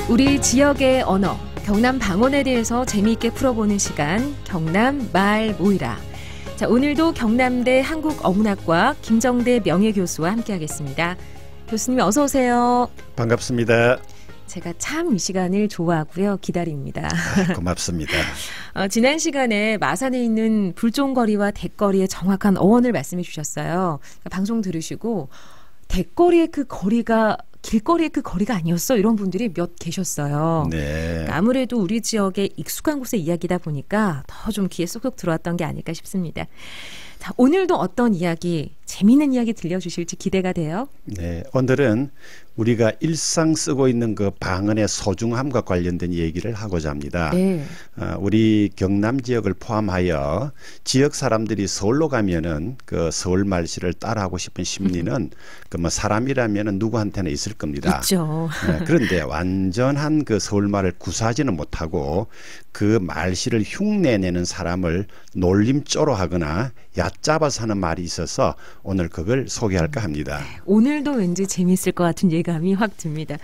우리 지역의 언어, 경남 방언에 대해서 재미있게 풀어보는 시간, 경남 말 모이라. 자, 오늘도 경남대 한국어문학과 김정대 명예교수와 함께하겠습니다. 교수님 어서 오세요. 반갑습니다. 제가 참 이 시간을 좋아하고요. 기다립니다. 고맙습니다. 지난 시간에 마산에 있는 불종거리와 대거리의 정확한 어원을 말씀해 주셨어요. 방송 들으시고 대거리의 그 거리가 길거리의 그 거리가 아니었어? 이런 분들이 몇 계셨어요. 네. 아무래도 우리 지역의 익숙한 곳의 이야기다 보니까 더 좀 귀에 쏙쏙 들어왔던 게 아닐까 싶습니다. 자, 오늘도 어떤 이야기, 재미있는 이야기 들려주실지 기대가 돼요. 네, 오늘은 우리가 일상 쓰고 있는 그 방언의 소중함과 관련된 얘기를 하고자 합니다. 네. 우리 경남 지역을 포함하여 지역 사람들이 서울로 가면은 그 서울 말씨를 따라하고 싶은 심리는 그 뭐 사람이라면은 누구한테나 있을 겁니다. 있죠. 그런데 완전한 그 서울말을 구사하지는 못하고 그 말씨를 흉내내는 사람을 놀림조로 하거나 얕잡아서 하는 말이 있어서 오늘 그걸 소개할까 합니다. 오늘도 왠지 재미있을 것 같은 예감이 확 듭니다.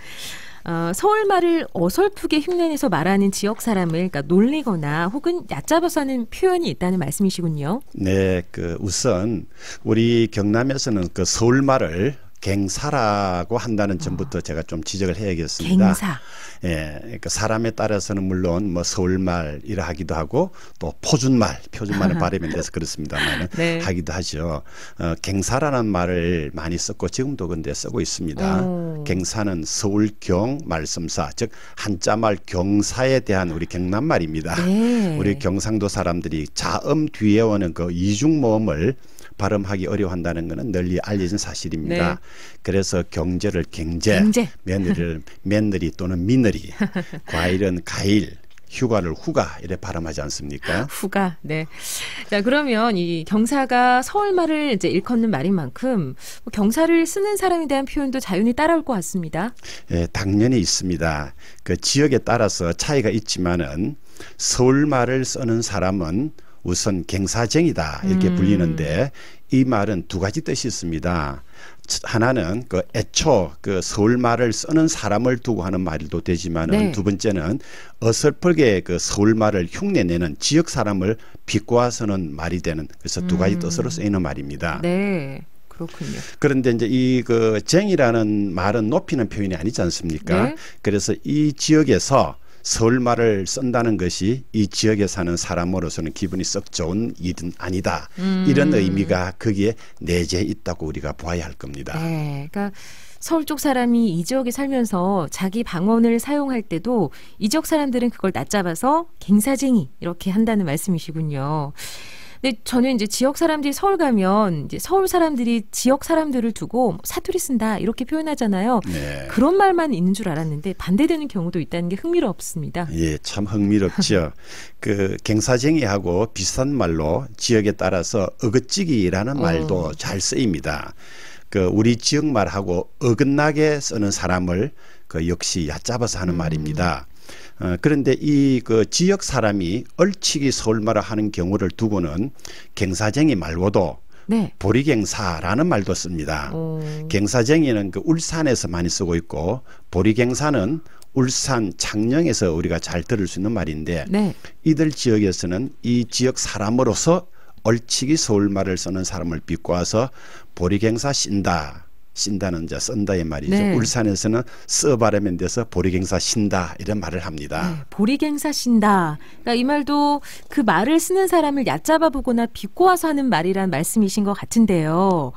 서울말을 어설프게 흉내내서 말하는 지역 사람을 그러니까 놀리거나 혹은 얕잡아서 하는 표현이 있다는 말씀이시군요. 네, 그 우선 우리 경남에서는 그 서울말을 갱사라고 한다는 점부터 제가 좀 지적을 해야겠습니다. 갱사. 예, 그러니까 사람에 따라서는 물론 뭐 서울말이라 하기도 하고 또 표준말은 발음이 돼서 그렇습니다만 네. 하기도 하죠. 갱사라는 말을 많이 썼고 지금도 근데 쓰고 있습니다. 갱사는 서울경 말씀사, 즉 한자말 경사에 대한 우리 경남말입니다. 네. 우리 경상도 사람들이 자음 뒤에 오는 그 이중모음을 발음하기 어려워한다는 것은 널리 알려진 사실입니다. 네. 그래서 경제를 갱제. 며느리를 며느리 또는 미느리, 과일은 가일, 휴가를 후가 이래 발음하지 않습니까? 후가. 네. 자, 그러면 이 경사가 서울말을 이제 일컫는 말인 만큼 경사를 쓰는 사람에 대한 표현도 자연히 따라올 것 같습니다. 예, 당연히 있습니다. 그 지역에 따라서 차이가 있지만은 서울말을 쓰는 사람은 우선 갱사쟁이다 이렇게 불리는데 이 말은 두 가지 뜻이 있습니다. 하나는 그 애초 그 서울말을 쓰는 사람을 두고 하는 말도 되지만은 네. 두 번째는 어설프게 그 서울말을 흉내내는 지역 사람을 비꼬아서는 말이 되는 그래서 두 가지 뜻으로 쓰이는 말입니다. 네. 그렇군요. 그런데 이제 이 그 쟁이라는 말은 높이는 표현이 아니지 않습니까? 네. 그래서 이 지역에서 서울말을 쓴다는 것이 이 지역에 사는 사람으로서는 기분이 썩 좋은 일은 아니다. 이런 의미가 거기에 내재해 있다고 우리가 보아야 할 겁니다. 네, 그러니까 서울 쪽 사람이 이 지역에 살면서 자기 방언을 사용할 때도 이 지역 사람들은 그걸 낯잡아서 갱사쟁이 이렇게 한다는 말씀이시군요. 근데 저는 이제 지역 사람들이 서울 가면 이제 서울 사람들이 지역 사람들을 두고 사투리 쓴다 이렇게 표현하잖아요. 네. 그런 말만 있는 줄 알았는데 반대되는 경우도 있다는 게 흥미롭습니다. 예, 참 흥미롭죠. 그 갱사쟁이하고 비슷한 말로 지역에 따라서 어긋지기라는 말도 잘 쓰입니다. 그 우리 지역 말하고 어긋나게 쓰는 사람을 그 역시 얕잡아서 하는 말입니다. 그런데 이 그 지역 사람이 얼치기 서울말을 하는 경우를 두고는 갱사쟁이 말고도 네. 보리갱사라는 말도 씁니다. 갱사쟁이는 그 울산에서 많이 쓰고 있고 보리갱사는 울산 창녕에서 우리가 잘 들을 수 있는 말인데 네. 이들 지역에서는 이 지역 사람으로서 얼치기 서울말을 쓰는 사람을 비꼬아서 보리갱사 신다는 이제 쓴다의 말이죠. 네. 울산에서는 써 발음이 돼서 보리갱사 신다 이런 말을 합니다. 네, 보리갱사 신다. 그러니까 이 말도 그 말을 쓰는 사람을 얕잡아 보거나 비꼬아서 하는 말이란 말씀이신 것 같은데요.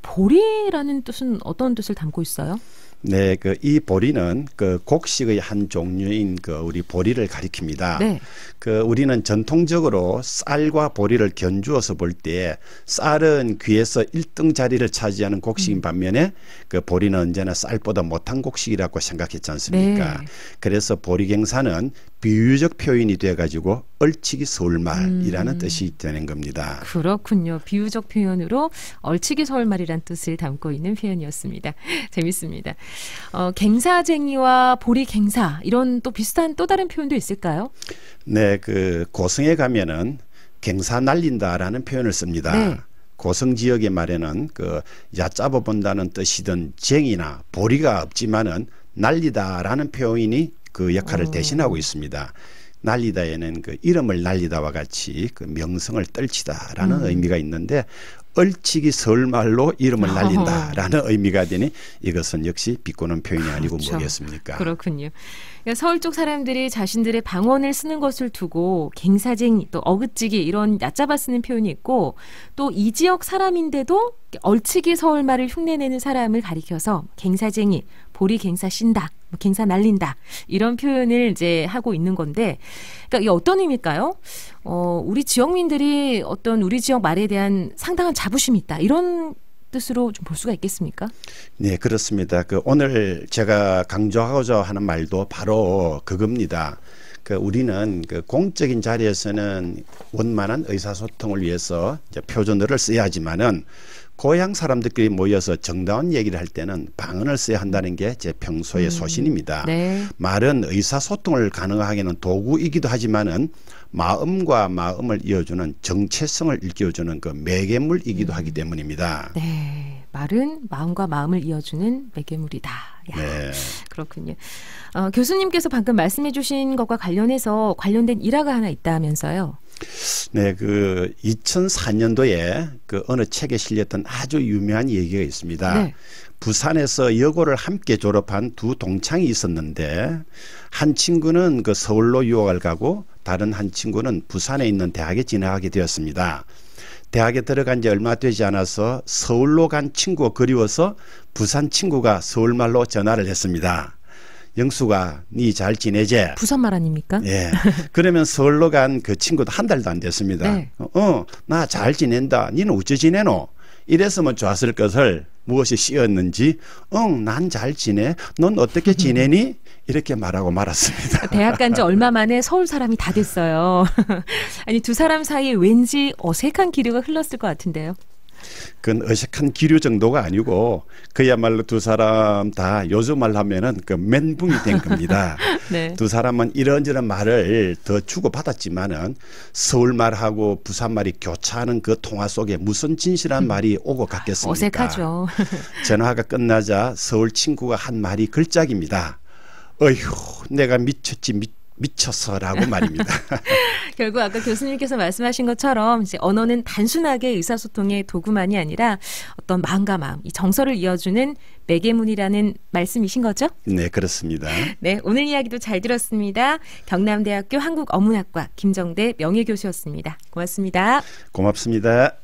보리라는 뜻은 어떤 뜻을 담고 있어요? 네, 그 이 보리는 그 곡식의 한 종류인 그 우리 보리를 가리킵니다. 네. 그 우리는 전통적으로 쌀과 보리를 견주어서 볼 때 쌀은 귀에서 1등 자리를 차지하는 곡식인 반면에 그 보리는 언제나 쌀보다 못한 곡식이라고 생각했지 않습니까? 네. 그래서 보리갱사는 비유적 표현이 돼가지고 얼치기 서울말이라는 뜻이 되는 겁니다. 그렇군요. 비유적 표현으로 얼치기 서울말이란 뜻을 담고 있는 표현이었습니다. 재밌습니다. 갱사쟁이와 보리갱사 이런 또 비슷한 또 다른 표현도 있을까요? 네, 그 고성에 가면은 갱사 날린다라는 표현을 씁니다. 네. 고성 지역의 말에는 그 얕잡아 본다는 뜻이든 쟁이나 보리가 없지만은 날리다라는 표현이 그 역할을 대신하고 있습니다. 날리다에는 그 이름을 날리다와 같이 그 명성을 떨치다라는 의미가 있는데 얼치기 서울말로 이름을 날린다라는 의미가 되니 이것은 역시 비꼬는 표현이 아니고 그렇죠. 뭐겠습니까? 그렇군요. 그러니까 서울 쪽 사람들이 자신들의 방언을 쓰는 것을 두고 갱사쟁이 또 어긋지기 이런 얕잡아 쓰는 표현이 있고 또 이 지역 사람인데도 얼치기 서울말을 흉내내는 사람을 가리켜서 갱사쟁이, 보리 갱사 쉰다, 갱사 날린다 이런 표현을 이제 하고 있는 건데 그러니까 이게 어떤 의미일까요? 우리 지역민들이 어떤 우리 지역 말에 대한 상당한 자부심이 있다 이런 뜻으로 좀 볼 수가 있겠습니까? 네, 그렇습니다. 그 오늘 제가 강조하고자 하는 말도 바로 그겁니다. 그 우리는 그 공적인 자리에서는 원만한 의사소통을 위해서 이제 표준어를 써야 하지만은 고향 사람들끼리 모여서 정다운 얘기를 할 때는 방언을 써야 한다는 게 제 평소의 소신입니다. 네. 말은 의사소통을 가능하게는 도구이기도 하지만은 마음과 마음을 이어주는 정체성을 일깨워주는 그 매개물이기도 하기 때문입니다. 네. 말은 마음과 마음을 이어주는 매개물이다. 야, 네. 그렇군요. 교수님께서 방금 말씀해 주신 것과 관련해서 관련된 일화가 하나 있다면서요. 네, 그 2004년도에 그 어느 책에 실렸던 아주 유명한 얘기가 있습니다. 네. 부산에서 여고를 함께 졸업한 두 동창이 있었는데 한 친구는 그 서울로 유학을 가고 다른 한 친구는 부산에 있는 대학에 진학하게 되었습니다. 대학에 들어간 지 얼마 되지 않아서 서울로 간 친구가 그리워서 부산 친구가 서울말로 전화를 했습니다. 영수가 니 잘 지내제? 부산말 아닙니까? 예. 그러면 서울로 간 그 친구도 한 달도 안 됐습니다. 네. 나 잘 지낸다. 니는 어찌 지내노? 이랬으면 좋았을 것을 무엇이 씌었는지 난 잘 지내. 넌 어떻게 지내니? 이렇게 말하고 말았습니다. 대학 간 지 얼마 만에 서울 사람이 다 됐어요. 아니 두 사람 사이에 왠지 어색한 기류가 흘렀을 것 같은데요. 그건 어색한 기류 정도가 아니고 그야말로 두 사람 다 요즘 말 하면은 그 멘붕이 된 겁니다. 네. 두 사람은 이런저런 말을 더 주고받았지만은 서울말하고 부산말이 교차하는 그 통화 속에 무슨 진실한 말이 오고 갔겠습니까? 어색하죠. 전화가 끝나자 서울 친구가 한 말이 걸작입니다. 어휴, 내가 미쳤어라고 말입니다. 결국 아까 교수님께서 말씀하신 것처럼 이제 언어는 단순하게 의사소통의 도구만이 아니라 어떤 마음과 마음, 이 정서를 이어주는 매개문이라는 말씀이신 거죠? 네, 그렇습니다. 네, 오늘 이야기도 잘 들었습니다. 경남대학교 한국어문학과 김정대 명예교수였습니다. 고맙습니다. 고맙습니다.